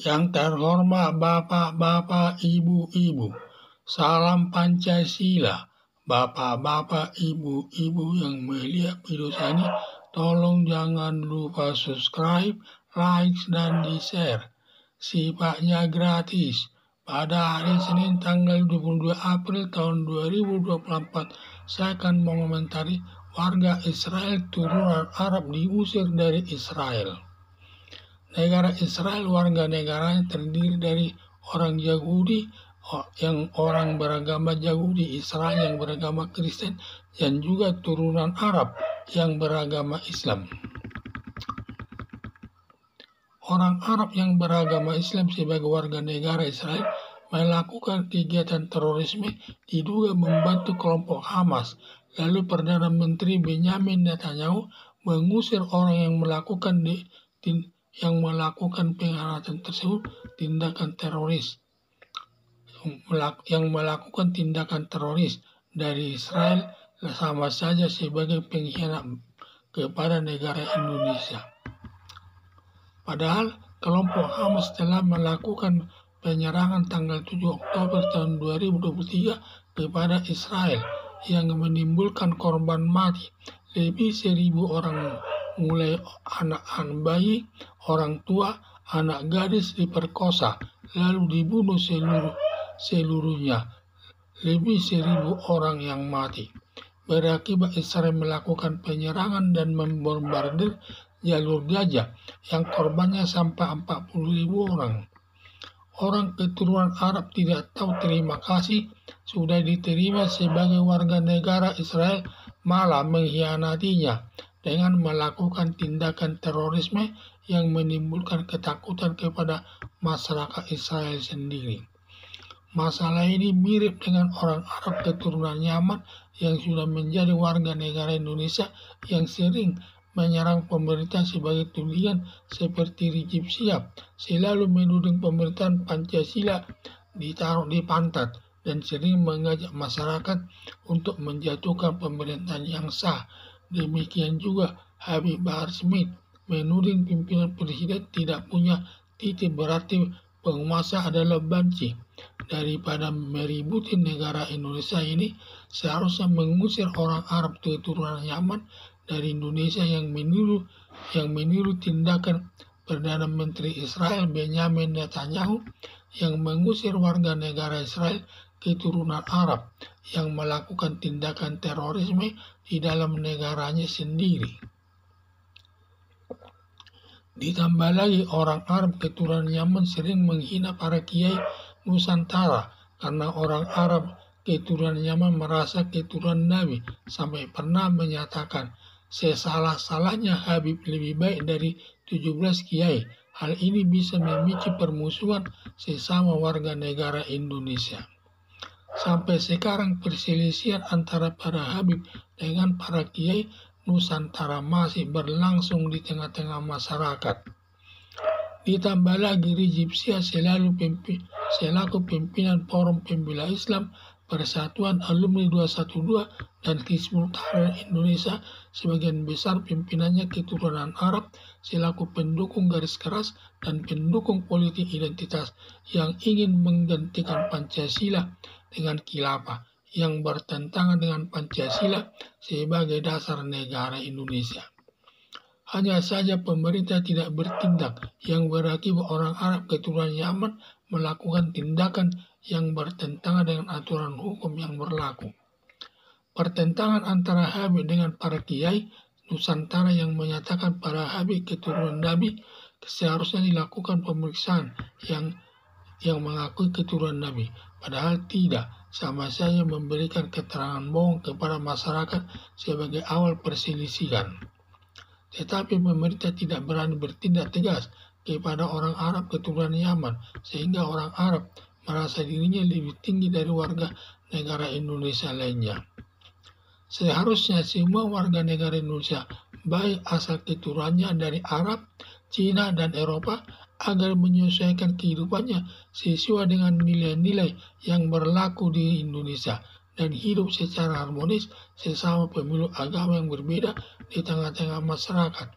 Yang terhormat Bapak-Bapak, Ibu-Ibu, salam Pancasila. Bapak-bapak, ibu-ibu yang melihat video saya ini, tolong jangan lupa subscribe, like, dan di-share. Sifatnya gratis. Pada hari Senin tanggal 22 April tahun 2024, saya akan mengomentari warga Israel turunan Arab diusir dari Israel. Negara Israel, warga negaranya terdiri dari orang Yahudi, yang orang beragama Yahudi, Israel yang beragama Kristen, dan juga turunan Arab yang beragama Islam. Orang Arab yang beragama Islam sebagai warga negara Israel melakukan kegiatan terorisme diduga membantu kelompok Hamas. Lalu Perdana Menteri Benjamin Netanyahu mengusir orang yang melakukan pengkhianatan tersebut, tindakan teroris dari Israel sama saja sebagai pengkhianat kepada negara Indonesia. Padahal kelompok Hamas telah melakukan penyerangan tanggal 7 Oktober tahun 2023 kepada Israel yang menimbulkan korban mati. Lebih 1.000 orang, mulai anak-anak bayi, orang tua, anak gadis diperkosa, lalu dibunuh seluruhnya. Lebih 1.000 orang yang mati. Berakibat Israel melakukan penyerangan dan membombardir jalur Gaza yang korbannya sampai 40.000 orang. Orang keturunan Arab tidak tahu terima kasih sudah diterima sebagai warga negara Israel, malah mengkhianatinya dengan melakukan tindakan terorisme yang menimbulkan ketakutan kepada masyarakat Israel sendiri. Masalah ini mirip dengan orang Arab keturunan Yaman yang sudah menjadi warga negara Indonesia yang sering menyerang pemerintah sebagai tudingan seperti Rizik Syihab, selalu menuding pemerintahan Pancasila ditaruh di pantat dan sering mengajak masyarakat untuk menjatuhkan pemerintahan yang sah. Demikian juga Habib Bahar Smith menuding pimpinan presiden tidak punya titik, berarti penguasa adalah banci. Daripada meributi negara Indonesia ini, seharusnya mengusir orang Arab keturunan Yaman dari Indonesia yang meniru tindakan Perdana Menteri Israel Benjamin Netanyahu yang mengusir warga negara Israel keturunan Arab yang melakukan tindakan terorisme di dalam negaranya sendiri. Ditambah lagi, orang Arab keturunan Yaman sering menghina para kiai Nusantara karena orang Arab keturunan Yaman merasa keturunan Nabi, sampai pernah menyatakan sesalah-salahnya Habib lebih baik dari 17 kiai. Hal ini bisa memicu permusuhan sesama warga negara Indonesia. Sampai sekarang perselisihan antara para Habib dengan para kiai Nusantara masih berlangsung di tengah-tengah masyarakat. Ditambah lagi Rizik Syihab selaku pimpinan Forum Pembela Islam, Persatuan Alumni 212 dan Hizbut Tahrir Indonesia, sebagian besar pimpinannya keturunan Arab, selaku pendukung garis keras dan pendukung politik identitas yang ingin menggantikan Pancasila dengan khilafah yang bertentangan dengan Pancasila sebagai dasar negara Indonesia. Hanya saja pemerintah tidak bertindak, yang berakibat orang Arab keturunan Yaman melakukan tindakan yang bertentangan dengan aturan hukum yang berlaku. Pertentangan antara Habib dengan para kiai Nusantara yang menyatakan para Habib keturunan Nabi seharusnya dilakukan pemeriksaan yang mengakui keturunan Nabi, padahal tidak, sama saja memberikan keterangan bohong kepada masyarakat sebagai awal perselisihan. Tetapi pemerintah tidak berani bertindak tegas kepada orang Arab keturunan Yaman, sehingga orang Arab merasa dirinya lebih tinggi dari warga negara Indonesia lainnya. Seharusnya semua warga negara Indonesia, baik asal keturunannya dari Arab, Cina, dan Eropa, agar menyesuaikan kehidupannya sesuai dengan nilai-nilai yang berlaku di Indonesia dan hidup secara harmonis sesama pemilih agama yang berbeda di tengah-tengah masyarakat.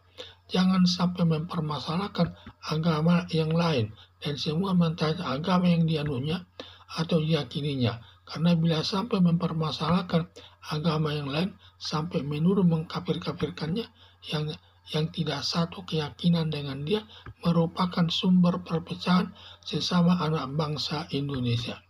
Jangan sampai mempermasalahkan agama yang lain dan semua mentaati agama yang dianunya atau diyakininya. Karena bila sampai mempermasalahkan agama yang lain sampai menuduh mengkafir-kafirkannya yang tidak satu keyakinan dengan dia merupakan sumber perpecahan sesama anak bangsa Indonesia.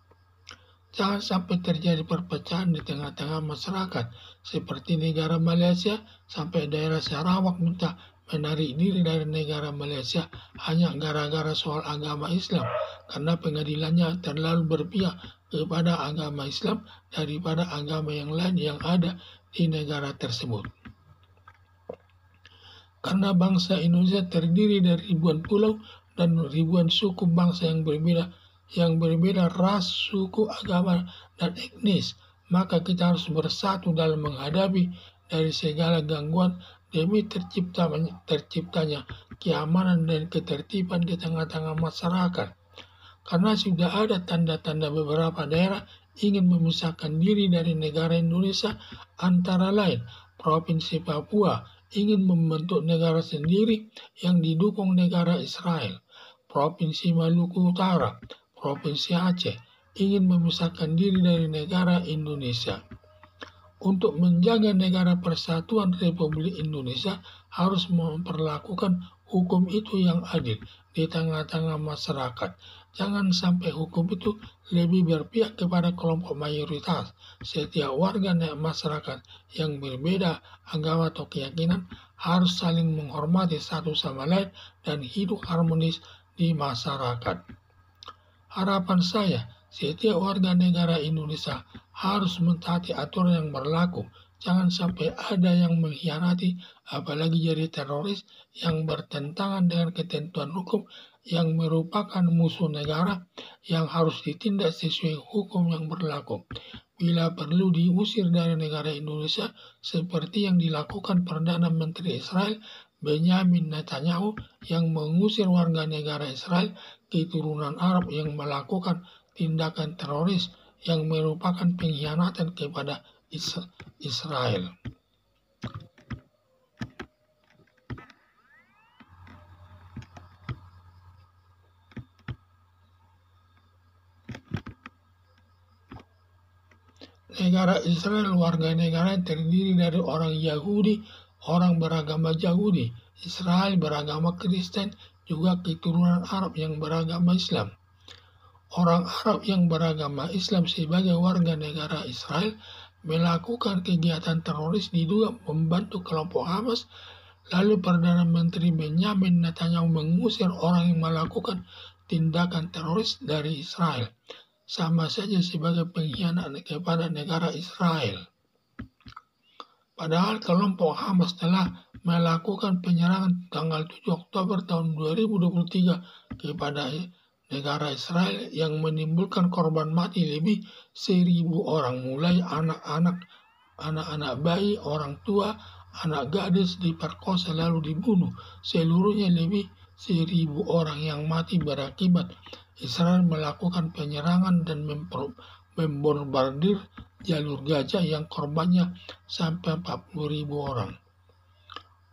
Jangan sampai terjadi perpecahan di tengah-tengah masyarakat, seperti negara Malaysia sampai daerah Sarawak minta menarik diri dari negara Malaysia hanya gara-gara soal agama Islam, karena pengadilannya terlalu berpihak kepada agama Islam daripada agama yang lain yang ada di negara tersebut. Karena bangsa Indonesia terdiri dari ribuan pulau dan ribuan suku bangsa yang berbeda ras, suku, agama, dan etnis, maka kita harus bersatu dalam menghadapi dari segala gangguan demi terciptanya keamanan dan ketertiban di tengah-tengah masyarakat. Karena sudah ada tanda-tanda beberapa daerah ingin memisahkan diri dari negara Indonesia, antara lain Provinsi Papua ingin membentuk negara sendiri yang didukung negara Israel, Provinsi Maluku Utara, Provinsi Aceh ingin memisahkan diri dari negara Indonesia. Untuk menjaga negara persatuan Republik Indonesia harus memperlakukan hukum itu yang adil di tengah-tengah masyarakat. Jangan sampai hukum itu lebih berpihak kepada kelompok mayoritas. Setiap warga masyarakat yang berbeda agama atau keyakinan harus saling menghormati satu sama lain dan hidup harmonis di masyarakat. Harapan saya, setiap warga negara Indonesia harus mentaati aturan yang berlaku. Jangan sampai ada yang mengkhianati, apalagi jadi teroris yang bertentangan dengan ketentuan hukum yang merupakan musuh negara yang harus ditindak sesuai hukum yang berlaku. Bila perlu diusir dari negara Indonesia seperti yang dilakukan Perdana Menteri Israel Benjamin Netanyahu yang mengusir warga negara Israel keturunan Arab yang melakukan tindakan teroris yang merupakan pengkhianatan kepada Israel. Negara Israel warga negara yang terdiri dari orang Yahudi, orang beragama Yahudi, Israel beragama Kristen, juga keturunan Arab yang beragama Islam. Orang Arab yang beragama Islam sebagai warga negara Israel melakukan kegiatan teroris diduga membantu kelompok Hamas, lalu Perdana Menteri Benjamin Netanyahu mengusir orang yang melakukan tindakan teroris dari Israel. Sama saja sebagai pengkhianat kepada negara Israel. Padahal kelompok Hamas telah melakukan penyerangan tanggal 7 Oktober tahun 2023 kepada negara Israel yang menimbulkan korban mati lebih 1.000 orang, mulai anak-anak bayi, orang tua, anak gadis diperkosa lalu dibunuh. Seluruhnya lebih 1.000 orang yang mati berakibat Israel melakukan penyerangan dan membombardir jalur Gaza yang korbannya sampai 40.000 orang.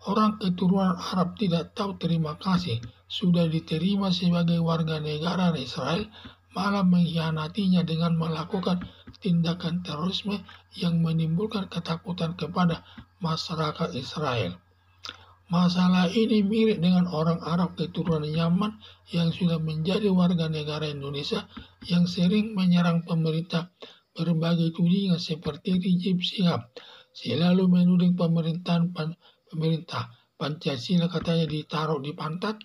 Orang keturunan Arab tidak tahu terima kasih, sudah diterima sebagai warga negara Israel, malah mengkhianatinya dengan melakukan tindakan terorisme yang menimbulkan ketakutan kepada masyarakat Israel. Masalah ini mirip dengan orang Arab keturunan Yaman yang sudah menjadi warga negara Indonesia yang sering menyerang pemerintah berbagai tudingan seperti Rizik Syihab. Selalu menuding pemerintah Pancasila katanya ditaruh di pantat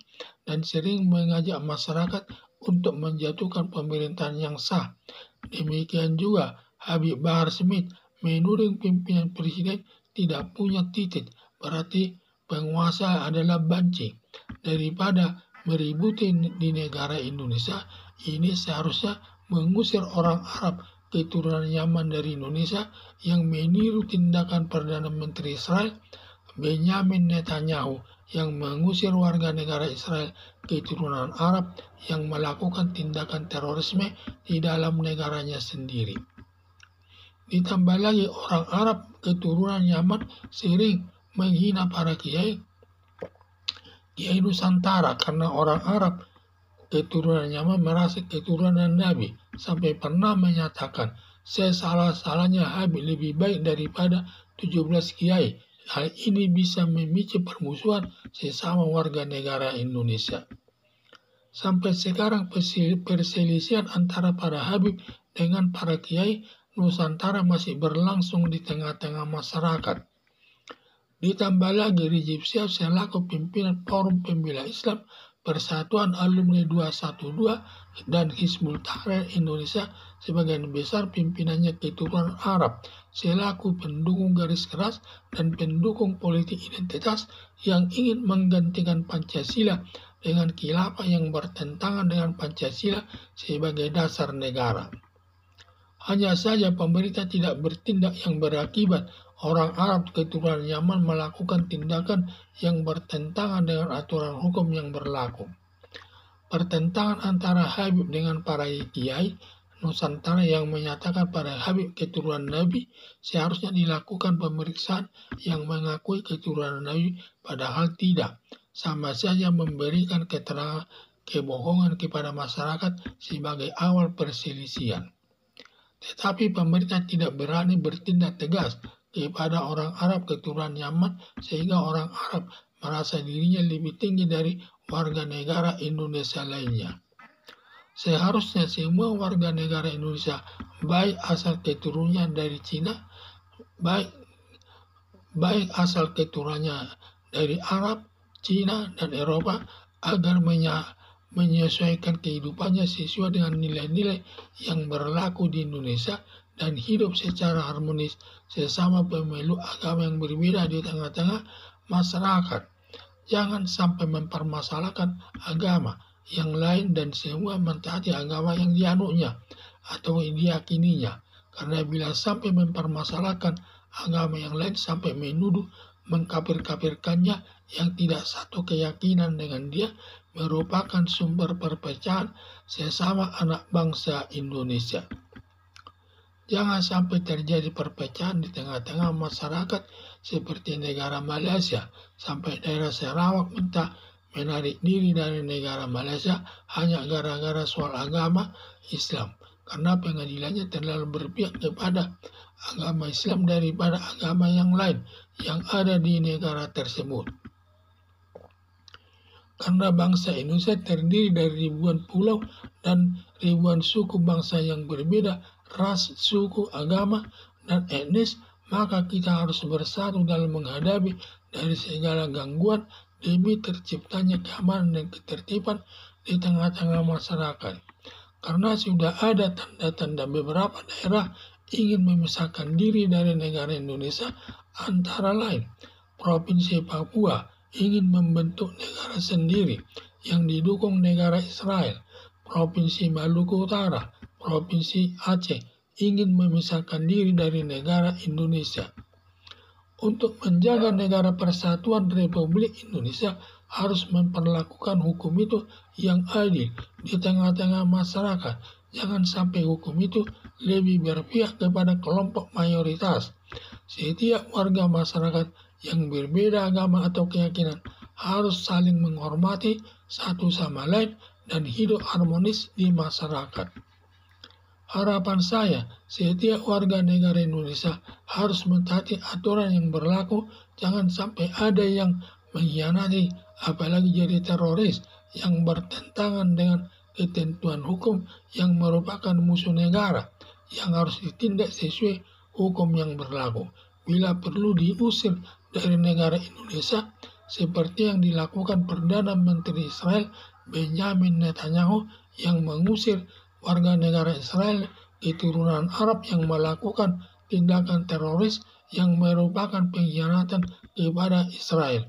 dan sering mengajak masyarakat untuk menjatuhkan pemerintahan yang sah. Demikian juga Habib Bahar Smith menuding pimpinan presiden tidak punya titik, berarti penguasa adalah banci. Daripada meributi di negara Indonesia, ini seharusnya mengusir orang Arab keturunan Yaman dari Indonesia yang meniru tindakan Perdana Menteri Israel Benjamin Netanyahu yang mengusir warga negara Israel keturunan Arab yang melakukan tindakan terorisme di dalam negaranya sendiri. Ditambah lagi orang Arab keturunan Yaman sering menghina para kiai Nusantara karena orang Arab keturunan Yaman merasa keturunan Nabi, sampai pernah menyatakan, sesalah-salahnya Habib lebih baik daripada 17 kiai. Hal ini bisa memicu permusuhan sesama warga negara Indonesia. Sampai sekarang perselisihan antara para Habib dengan para kiai Nusantara masih berlangsung di tengah-tengah masyarakat. Ditambah lagi Rizik Syihab selaku pimpinan Forum Pembela Islam, Persatuan Alumni 212 dan Hizbut Tahrir Indonesia sebagian besar pimpinannya keturunan Arab, selaku pendukung garis keras dan pendukung politik identitas yang ingin menggantikan Pancasila dengan khilafah yang bertentangan dengan Pancasila sebagai dasar negara. Hanya saja pemerintah tidak bertindak yang berakibat orang Arab keturunan Yaman melakukan tindakan yang bertentangan dengan aturan hukum yang berlaku. Pertentangan antara Habib dengan para kiai Nusantara yang menyatakan para Habib keturunan Nabi seharusnya dilakukan pemeriksaan yang mengakui keturunan Nabi padahal tidak. Sama saja memberikan keterangan kebohongan kepada masyarakat sebagai awal perselisihan. Tetapi pemerintah tidak berani bertindak tegas kepada orang Arab keturunan Yaman sehingga orang Arab merasa dirinya lebih tinggi dari warga negara Indonesia lainnya. Seharusnya semua warga negara Indonesia, baik asal keturunannya dari Cina, baik asal keturunannya dari Arab, Cina, dan Eropa, agar menyesuaikan kehidupannya sesuai dengan nilai-nilai yang berlaku di Indonesia dan hidup secara harmonis sesama pemeluk agama yang berbeda di tengah-tengah masyarakat. Jangan sampai mempermasalahkan agama yang lain dan semua mentaati agama yang dianutnya atau diyakininya. Karena bila sampai mempermasalahkan agama yang lain sampai menuduh mengkafir-kafirkannya yang tidak satu keyakinan dengan dia, merupakan sumber perpecahan sesama anak bangsa Indonesia. Jangan sampai terjadi perpecahan di tengah-tengah masyarakat seperti negara Malaysia, sampai daerah Sarawak minta menarik diri dari negara Malaysia hanya gara-gara soal agama Islam, karena pengadilannya terlalu berpihak kepada agama Islam daripada agama yang lain yang ada di negara tersebut. Karena bangsa Indonesia terdiri dari ribuan pulau dan ribuan suku bangsa yang berbeda, ras, suku, agama, dan etnis, maka kita harus bersatu dalam menghadapi dari segala gangguan demi terciptanya keamanan dan ketertiban di tengah-tengah masyarakat. Karena sudah ada tanda-tanda beberapa daerah ingin memisahkan diri dari negara Indonesia, antara lain Provinsi Papua ingin membentuk negara sendiri yang didukung negara Israel. Provinsi Maluku Utara, Provinsi Aceh ingin memisahkan diri dari negara Indonesia. Untuk menjaga negara persatuan Republik Indonesia harus memperlakukan hukum itu yang adil di tengah-tengah masyarakat. Jangan sampai hukum itu lebih berpihak kepada kelompok mayoritas. Setiap warga masyarakat yang berbeda agama atau keyakinan harus saling menghormati satu sama lain dan hidup harmonis di masyarakat. Harapan saya, setiap warga negara Indonesia harus mentaati aturan yang berlaku, jangan sampai ada yang mengkhianati, apalagi jadi teroris yang bertentangan dengan ketentuan hukum yang merupakan musuh negara, yang harus ditindak sesuai hukum yang berlaku. Bila perlu diusir dari negara Indonesia, seperti yang dilakukan Perdana Menteri Israel Benjamin Netanyahu yang mengusir warga negara Israel keturunan Arab yang melakukan tindakan teroris yang merupakan pengkhianatan kepada Israel.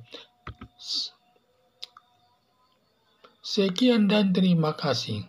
Sekian dan terima kasih.